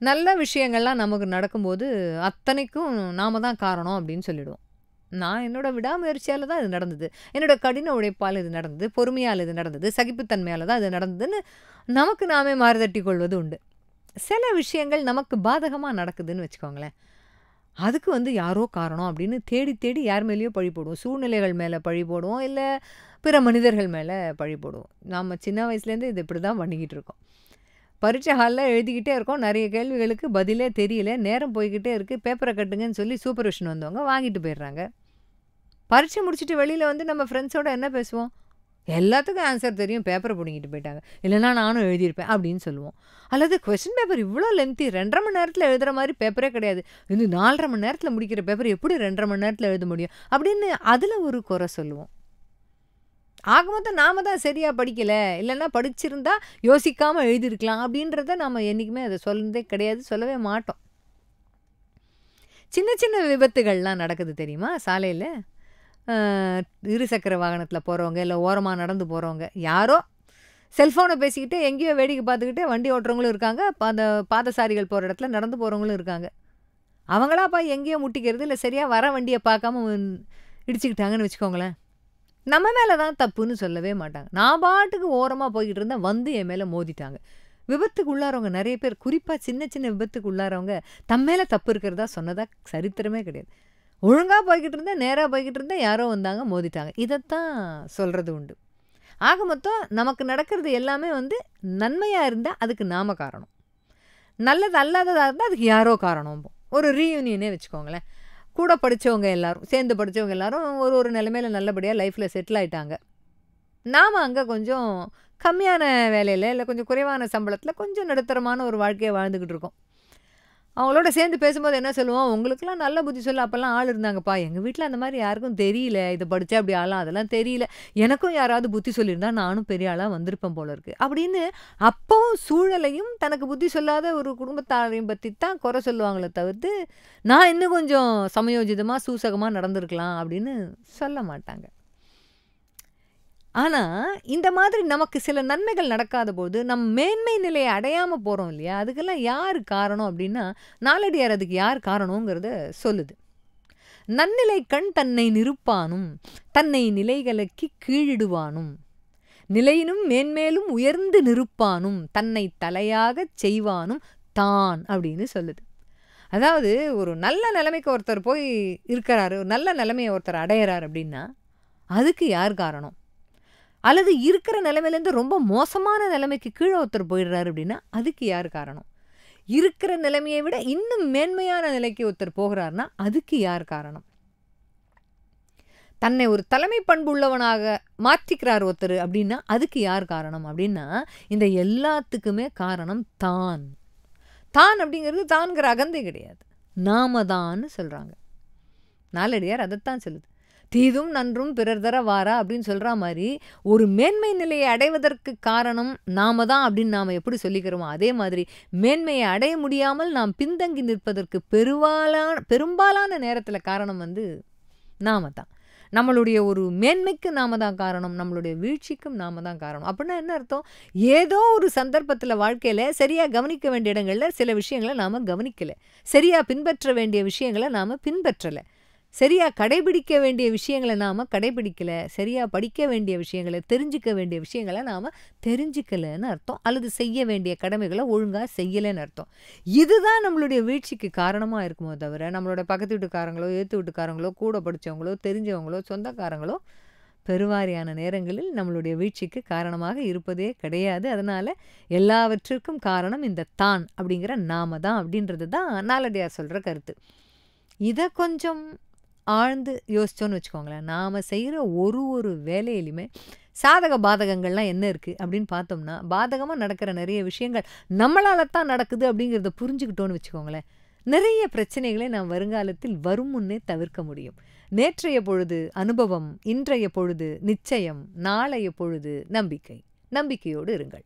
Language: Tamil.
நல்ல விஷயங்கள்லாம் நமக்கு நடக்கும்போது, அத்தனைக்கும் நாம தான் காரணம் அப்படின்னு சொல்லிடுவோம். நான் என்னோட விடாமுயற்சியால தான் இது நடந்தது. என்னோட கடின உழைப்பால இது நடந்தது. பொறுமையால இது நடந்தது. சகிப்புத்தன்மையால தான் இது நடந்ததுன்னு நமக்கு நாமே மாறுதட்டிக் கொள்வது உண்டு. சில விஷயங்கள் நமக்கு பாதகமா நடக்குதுன்னு வச்சுக்கோங்களேன். அதுக்கு யாரோ காரணம் அப்படின்னு தேடி தேடி யார் மேலேயோ பழி போடுவோம். சூழ்நிலைகள் மேல பழி போடுவோம். இல்ல பிற மனிதர்கள் மேல பழி போடுவோம். நாம சின்ன வயசுலேருந்து இது இப்படி தான் பண்ணிக்கிட்டு இருக்கோம். பரீட்சை ஹால்ல எழுதிக்கிட்டே இருக்கோம். நெறைய கேள்விகளுக்கு பதிலே தெரியல. நேரம் போய்க்கிட்டே இருக்கு. பேப்பர கட்டுங்கன்னு சொல்லி சூப்பர்விஷன் வந்தவங்க வாங்கிட்டு போயிடுறாங்க. பரீட்சை முடிச்சுட்டு வெளியில நம்ம ஃப்ரெண்ட்ஸோட என்ன பேசுவோம்? எல்லாத்துக்கும் ஆன்சர் தெரியும். பேப்பர புடுங்கிட்டு போயிட்டாங்க. இல்லன்னா நானும் எழுதியிருப்பேன் அப்படின்னு சொல்லுவோம். அல்லது கொஸ்டின் பேப்பர் இவ்ளோ லென்த்தி 2 1/2 மணி நேரத்தில எழுதுற மாரி பேப்பரே கிடையாது. இது 4 1/2 மணி நேரத்தில முடிக்கிற பேப்பர் எப்படி 2 1/2 மணி நேரத்தில எழுத முடியும்? அப்படின்னு அதுல ஒரு குறை சொல்லுவோம். ஆக மொத்தம் நாம தான் சரியா படிக்கல. இல்லன்னா படிச்சிருந்தா யோசிக்காம எழுதியிருக்கலாம். அப்படின்றத நாம என்னைக்குமே அத சொன்னதே கிடையாது. சொல்லவே மாட்டோம். சின்ன சின்ன விபத்துகள்லாம் நடக்குது தெரியுமா? சாலையில. அ இருசக்கர வாகனத்தில போறவங்க, இல்ல ஓரமா நடந்து போறவங்க, யாரோ செல்ஃபோன பேசிக்கிட்டு எங்கேயோ வேடிக்கை பார்த்துக்கிட்டு வண்டி ஓட்டுறவங்களும் இருக்காங்க. அந்த பாதசாரிகள் போற இடத்துல நடந்து போறவங்களும் இருக்காங்க. அவங்களா போய் எங்கேயோ முட்டிக்கிறது, இல்ல சரியா வர வண்டிய பார்க்காம இடிச்சுக்கிட்டாங்கன்னு வச்சுக்கோங்களேன். நம்ம மேல தான் தப்புன்னு சொல்லவே மாட்டாங்க. நான் பாட்டுக்கு ஓரமா போய்க்கிட்டு இருந்தேன். என் மேல மோதிட்டாங்க. விபத்துக்கு உள்ளாரவங்க நெறைய பேர், குறிப்பா சின்ன சின்ன விபத்துக்கு உள்ளாரவங்க, தம் மேல தப்பு இருக்கிறதா சொன்னதா சரித்திரமே கிடையாது. ஒழுங்கா போய்க்கிட்டு இருந்தேன், நேரா போய்க்கிட்டு இருந்தேன், யாரோ வந்தாங்க மோதிட்டாங்க. இதத்தான் சொல்றது உண்டு. ஆக மொத்தம் நமக்கு நடக்கிறது எல்லாமே நன்மையா இருந்தா அதுக்கு நாம காரணம். நல்லது அல்லாததா இருந்தா அதுக்கு யாரோ காரணம்போம். ஒரு ரீயூனியனே வச்சுக்கோங்களேன். கூட படிச்சவங்க எல்லாரும், சேர்ந்து படிச்சவங்க எல்லாரும் ஒரு ஒரு நிலைமையில நல்லபடியா லைஃப்ல செட்டில் ஆயிட்டாங்க. நாம அங்க கொஞ்சம் கம்மியான வேலையில, இல்ல கொஞ்சம் குறைவான சம்பளத்தில கொஞ்சம் நடுத்தரமான ஒரு வாழ்க்கைய வாழ்ந்துகிட்டு இருக்கோம். அவங்களோட சேர்ந்து பேசும்போது என்ன சொல்லுவோம், "உங்களுக்கெல்லாம் நல்ல புத்தி சொல்ல அப்பலாம் ஆள் இருந்தாங்கப்பா. எங்க வீட்ல அந்த மாரி யாருக்கும் தெரியல. இத படிச்சா இப்படி ஆகலாம், அதெல்லாம் தெரியல. எனக்கும் யாராவது புத்தி சொல்லியிருந்தா நானும் பெரிய ஆளா வந்திருப்பேன் போல இருக்கு." அப்படின்னு அப்பவும் சூழலையும், தனக்கு புத்தி சொல்லாத ஒரு குடும்பத்தாரையும் பத்தி தான் குறை சொல்லுவாங்களே தவிர்த்து, நான் இன்னும் கொஞ்சம் சமயோஜிதமா, சூசகமா நடந்திருக்கலாம் அப்படின்னு சொல்ல மாட்டாங்க. ஆனா, இந்த மாதிரி நமக்கு சில நன்மைகள் நடக்காதபோது, நம் மேன்மை நிலைய அடையாம போறோம் இல்லையா? அதுக்கெல்லாம் யாரு காரணம் அப்டின்னா, நாலடியார் அதுக்கு யார் காரணம்ங்கிறத சொல்லுது. "நன்னிலை கண் தன்னை நிறுப்பானும், தன்னை நிலைகலக்கிக் கீழிடுவானும், நிலையினும் மேன்மேலும் உயர்ந்து நிறுப்பானும், தன்னை தலையாகச் செய்வானும் தான்" அப்படின்னு சொல்லுது. அதாவது ஒரு நல்ல நிலைமைக்கு ஒருத்தர் போய் இருக்கிறாரு, ஒரு நல்ல நிலைமைய ஒருத்தர் அடையறாரு அப்டின்னா, அதுக்கு யார் காரணம்? அல்லது இருக்கிற நிலைமையிலேருந்து ரொம்ப மோசமான நிலைமைக்கு கீழ ஒருத்தர் போயிடுறாரு அப்படின்னா, அதுக்கு யார் காரணம்? இருக்கிற நிலைமையை விட இன்னும் மேன்மையான நிலைக்கு ஒருத்தர் போகிறார்னா, அதுக்கு யார் காரணம்? தன்னை ஒரு தலைமை பண்பு உள்ளவனாக மாற்றிக்கிறார் ஒருத்தர் அப்படின்னா, அதுக்கு யார் காரணம்? அப்படின்னா, இந்த எல்லாத்துக்குமே காரணம் தான். தான் அப்படிங்கிறது தான்ங்கிற அகந்தை கிடையாது. நாம தான்னு சொல்றாங்க. நாலடியார் அதத்தான் சொல்லுது. "தீதும் நன்றும் பிறர் தர வாரா" அப்படின்னு சொல்றா மாரி, ஒரு மேன்மை நிலையை அடைவதற்கு காரணம் நாம தான் அப்படின்னு நாம எப்படி சொல்லிக்கிறோமோ, அதே மாதிரி மேன்மையை அடைய முடியாமல் நாம் பின்தங்கி நிற்பதற்கு பெரும்பாலான நேரத்தில காரணம் நாம தான். நம்மளுடைய ஒரு மேன்மைக்கு நாம தான் காரணம். நம்மளுடைய வீழ்ச்சிக்கும் நாம தான் காரணம். அப்படின்னா என்ன அர்த்தம்? ஏதோ ஒரு சந்தர்ப்பத்தில வாழ்க்கையில சரியா கவனிக்க வேண்டிய இடங்கள்ல சில விஷயங்கள நாம கவனிக்கல. சரியா பின்பற்ற வேண்டிய விஷயங்கள நாம பின்பற்றல. சரியா கடைபிடிக்க வேண்டிய விஷயங்கள நாம கடைபிடிக்கல. சரியா படிக்க வேண்டிய விஷயங்கள, தெரிஞ்சுக்க வேண்டிய விஷயங்கள நாம தெரிஞ்சுக்கலன்னு அர்த்தம். அல்லது செய்ய வேண்டிய கடமைகள ஒழுங்கா செய்யலன்னு அர்த்தம். இதுதான் நம்மளுடைய வீழ்ச்சிக்கு காரணமா இருக்குமோ தவிர, நம்மளோட பக்கத்து வீட்டுக்காரங்களோ, எதிர்த்து வீட்டுக்காரங்களோ, கூட படிச்சவங்களோ, தெரிஞ்சவங்களோ, சொந்தக்காரங்களோ பெருவாரியான நேரங்களில் நம்மளுடைய வீழ்ச்சிக்கு காரணமாக இருப்பதே கிடையாது. அதனால எல்லாவற்றிற்கும் காரணம் இந்த தான் அப்படிங்கிற நாம தான் அப்படின்றது தான் நாலடியார் சொல்ற கருத்து. இத கொஞ்சம் ஆழ்ந்து யோசிச்சோன்னு வச்சுக்கோங்களேன். நாம செய்ற ஒரு வேலையிலுமே சாதக பாதகங்கள்லாம் என்ன இருக்கு அப்படின்னு பார்த்தோம்னா, பாதகமா நடக்கிற நெறைய விஷயங்கள் நம்மளால தான் நடக்குது அப்படிங்கிறத புரிஞ்சுக்கிட்டோன்னு வச்சுக்கோங்களேன். நிறைய பிரச்சனைகளை நாம் வருங்காலத்தில் வரும் முன்னே தவிர்க்க முடியும். நேற்றைய பொழுது அனுபவம், இன்றைய பொழுது நிச்சயம், நாளைய பொழுது நம்பிக்கை. நம்பிக்கையோடு இருங்கள்.